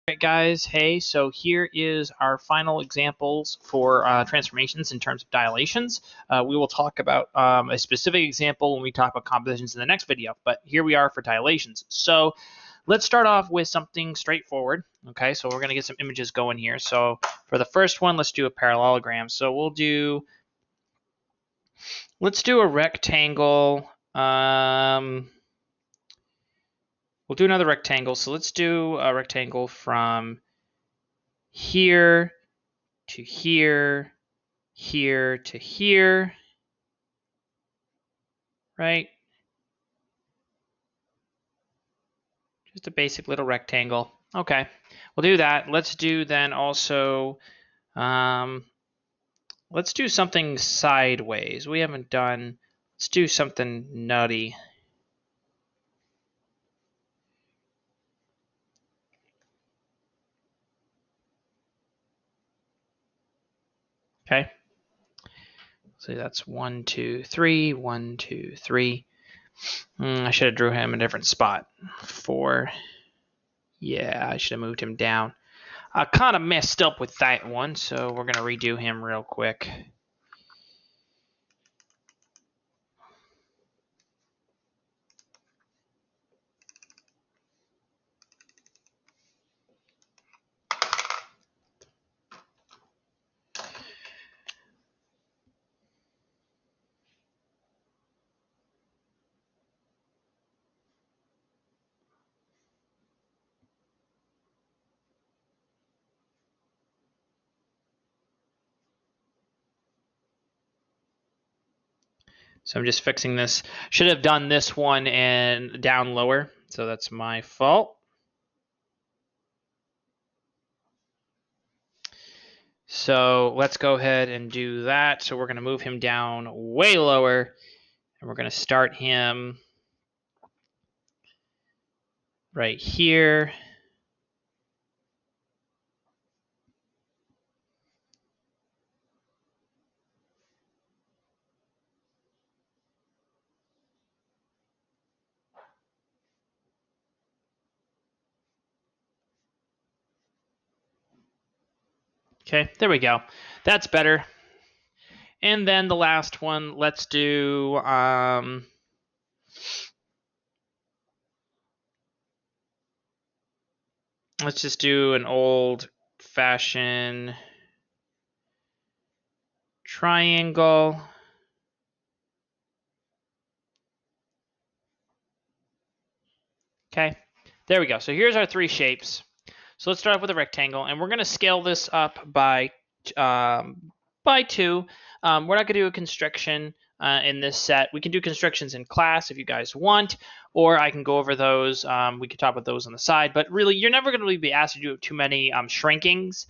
Alright guys, hey, so here is our final examples for transformations in terms of dilations. We will talk about a specific example when we talk about compositions in the next video, but here we are for dilations. So let's start off with something straightforward. Okay, so we're going to get some images going here. So for the first one, let's do a parallelogram. So let's do a rectangle. We'll do another rectangle. So let's do a rectangle from here to here, here to here, right? Just a basic little rectangle. Okay, we'll do that. Let's do then also, let's do something sideways. We haven't done, let's do something nutty. Okay. So that's 1, 2, 3, 1, 2, 3. I should have drew him in a different spot. 4. Yeah, I should have moved him down. I kind of messed up with that one, so we're going to redo him real quick. So I'm just fixing this. Should have done this one and down lower, so that's my fault. So let's go ahead and do that. So we're going to move him down way lower, and we're going to start him right here. Okay, there we go. That's better. And then the last one, let's do let's just do an old-fashioned triangle. Okay, there we go. So here's our three shapes. So let's start off with a rectangle, and we're going to scale this up by 2. We're not going to do a constriction in this set. We can do constrictions in class if you guys want, or I can go over those. We can talk about those on the side, but really, you're never going to be asked to do too many shrinkings,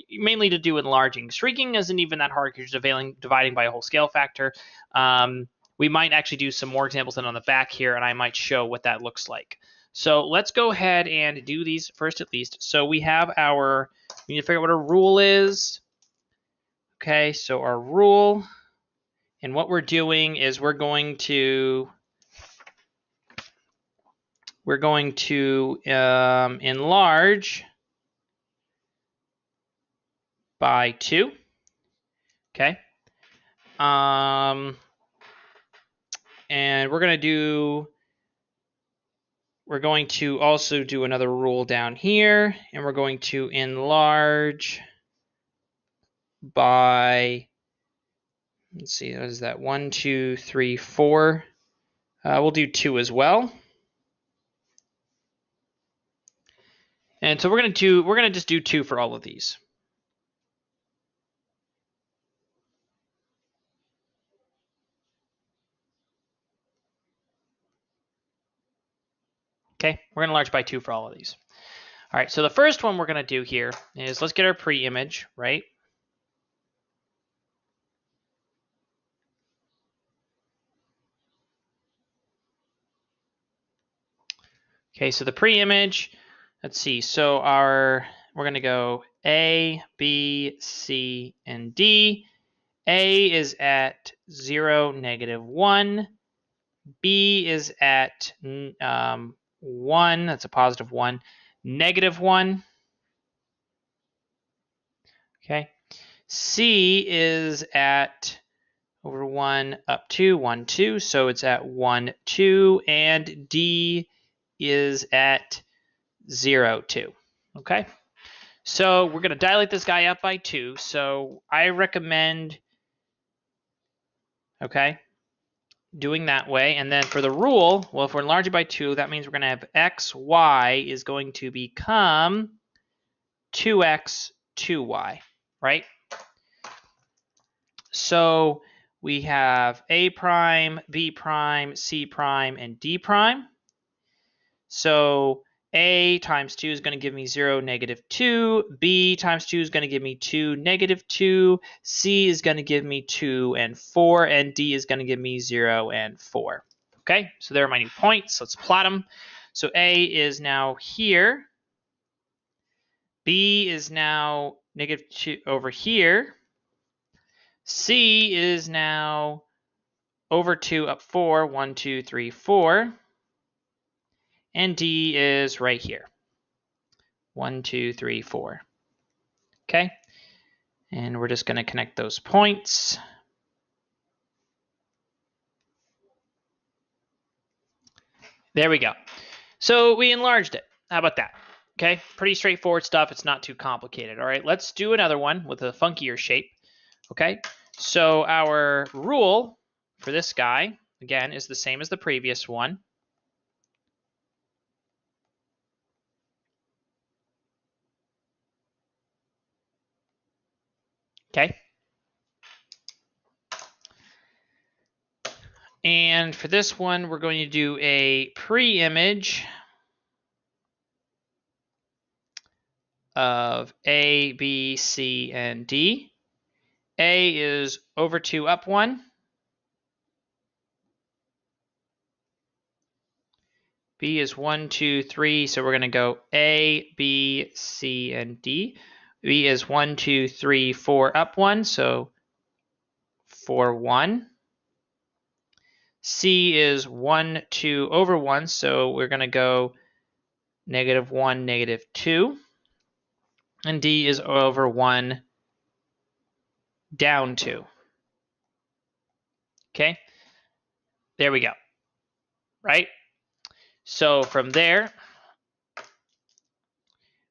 mainly to do enlarging. Shrinking isn't even that hard because you're dividing by a whole scale factor. We might actually do some more examples than on the back here, and I might show what that looks like. So let's go ahead and do these first at least. So we have we need to figure out what our rule is. Okay, so our rule, and what we're doing is we're going to enlarge by 2. Okay. And we're going to also do another rule down here, and we're going to enlarge by, let's see, what is that? 1, 2, 3, 4. We'll do 2 as well. And so we're gonna just do 2 for all of these. Okay, we're gonna enlarge by 2 for all of these. All right, so the first one we're gonna do here is let's get our pre-image, right? Okay, so the pre-image, let's see, so we're gonna go A, B, C, and D. A is at 0, -1. B is at 1, that's a positive 1, -1. Okay. C is at over 1 up 2, 1, 2. So it's at 1, 2. And D is at 0, 2. Okay. So we're going to dilate this guy up by 2. So I recommend, okay, doing that way. And then for the rule, well, if we're enlarging by 2, that means we're going to have x, y is going to become 2x, 2y, right? So we have A prime, B prime, C prime, and D prime. So A times 2 is going to give me 0, negative 2. B times 2 is going to give me 2, negative 2. C is going to give me 2 and 4. And D is going to give me 0 and 4. Okay, so there are my new points. Let's plot them. So A is now here. B is now negative 2 over here. C is now over 2 up 4, 1, 2, 3, 4. And D is right here. 1, 2, 3, 4. Okay. And we're just going to connect those points. There we go. So we enlarged it. How about that? Okay. Pretty straightforward stuff. It's not too complicated. All right. Let's do another one with a funkier shape. Okay. So our rule for this guy, again, is the same as the previous one. Okay. And for this one, we're going to do a pre-image of A, B, C, and D. A is over 2 up 1. B is 1, 2, 3. So we're going to go A, B, C, and D. B is 1, 2, 3, 4 up 1. So 4, 1. C is 1, 2 over 1. So we're going to go negative 1, negative 2. And D is over 1, down 2. Okay. There we go. Right? So from there,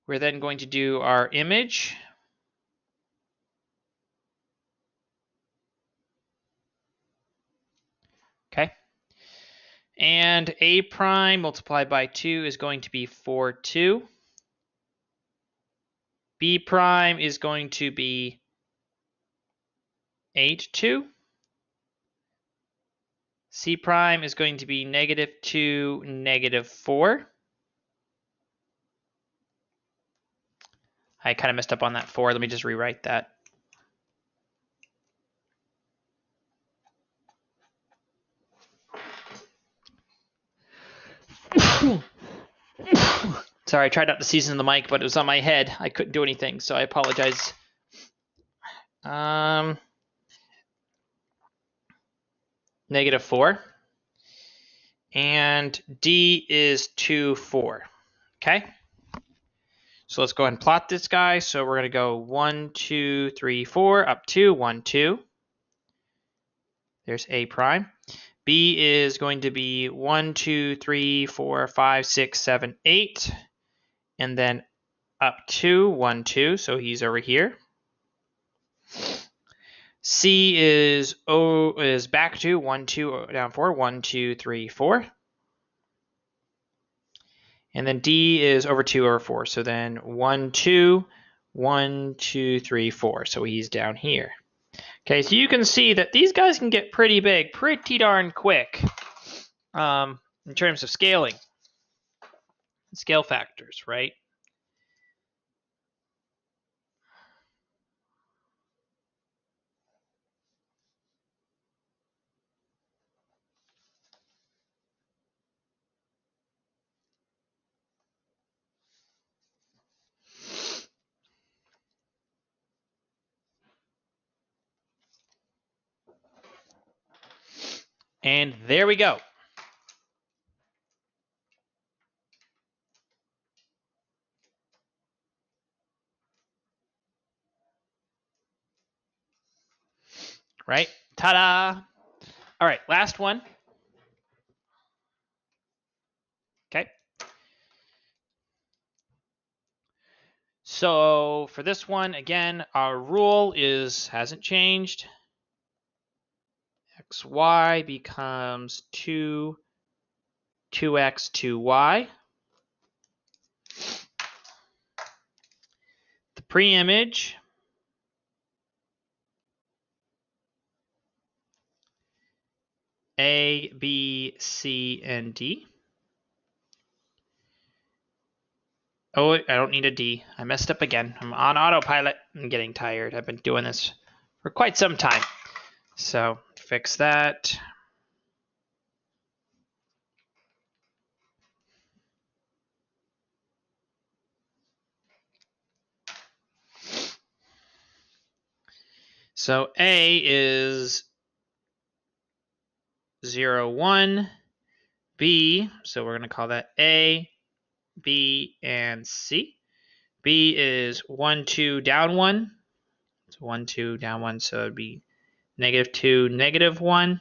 we're then going to do our image. Okay. And A prime multiplied by 2 is going to be 4, 2. B prime is going to be 8, 2. C prime is going to be negative 2, negative 4. I kind of messed up on that 4. Let me just rewrite that. Sorry, I tried not to season the mic, but it was on my head. I couldn't do anything, so I apologize. Negative 4. And D is 2, 4. Okay? So let's go ahead and plot this guy. So we're going to go 1, 2, 3, 4, up 2, 1, 2. There's A prime. B is going to be 1, 2, 3, 4, 5, 6, 7, 8. And then up 2, 1, 2. So he's over here. C is back 2, 1, 2, down 4, 1, 2, 3, 4. And then D is over 2 over 4. So then 1, 2, 1, 2, 3, 4. So he's down here. Okay, so you can see that these guys can get pretty big pretty darn quick in terms of scaling, scale factors, right? And there we go. right? Ta-da! All right, last one. Okay. So for this one, again, our rule hasn't changed. XY becomes 2x 2y. The preimage A, B, C, and D. Oh, I don't need a D. I messed up again. I'm on autopilot. I'm getting tired. I've been doing this for quite some time. So fix that. So A is 0, 1. B, so we're going to call that A, B, and C. B is 1, 2, down 1. So 1, 2, down 1, so it'd be -2, -1.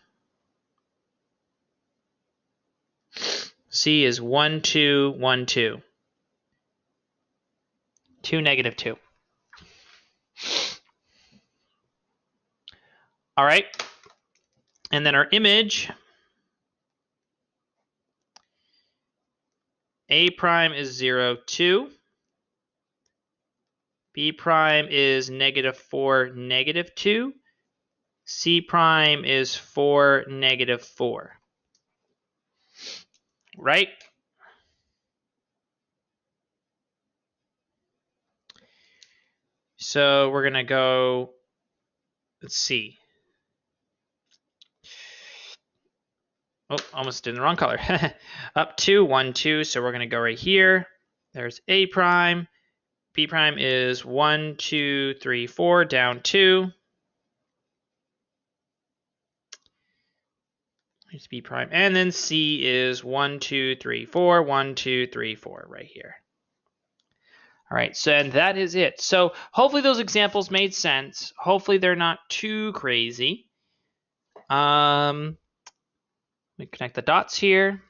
C is 1, 2, 1, 2. 2, -2. All right. And then our image, A prime is 0, 2. B prime is -4, -2. C prime is 4, -4. Right? So we're going to go, let's see. Oh, almost did the wrong color. Up 2, 1, 2. So we're going to go right here. There's A prime. B prime is 1, 2, 3, 4, down 2. Here's B prime. And then C is 1, 2, 3, 4, 1, 2, 3, 4 right here. All right, so and that is it. So hopefully those examples made sense. Hopefully they're not too crazy. Let me connect the dots here.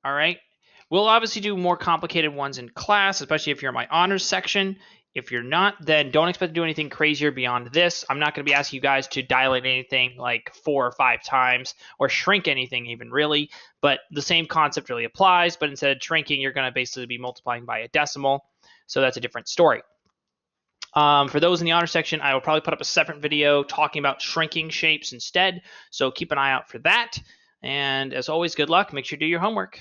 All right. We'll obviously do more complicated ones in class, especially if you're in my honors section. If you're not, then don't expect to do anything crazier beyond this. I'm not going to be asking you guys to dilate anything like 4 or 5 times or shrink anything even really, but the same concept really applies, but instead of shrinking, you're going to basically be multiplying by a decimal. So that's a different story. For those in the honor section, I will probably put up a separate video talking about shrinking shapes instead. So keep an eye out for that. And as always, good luck. Make sure you do your homework.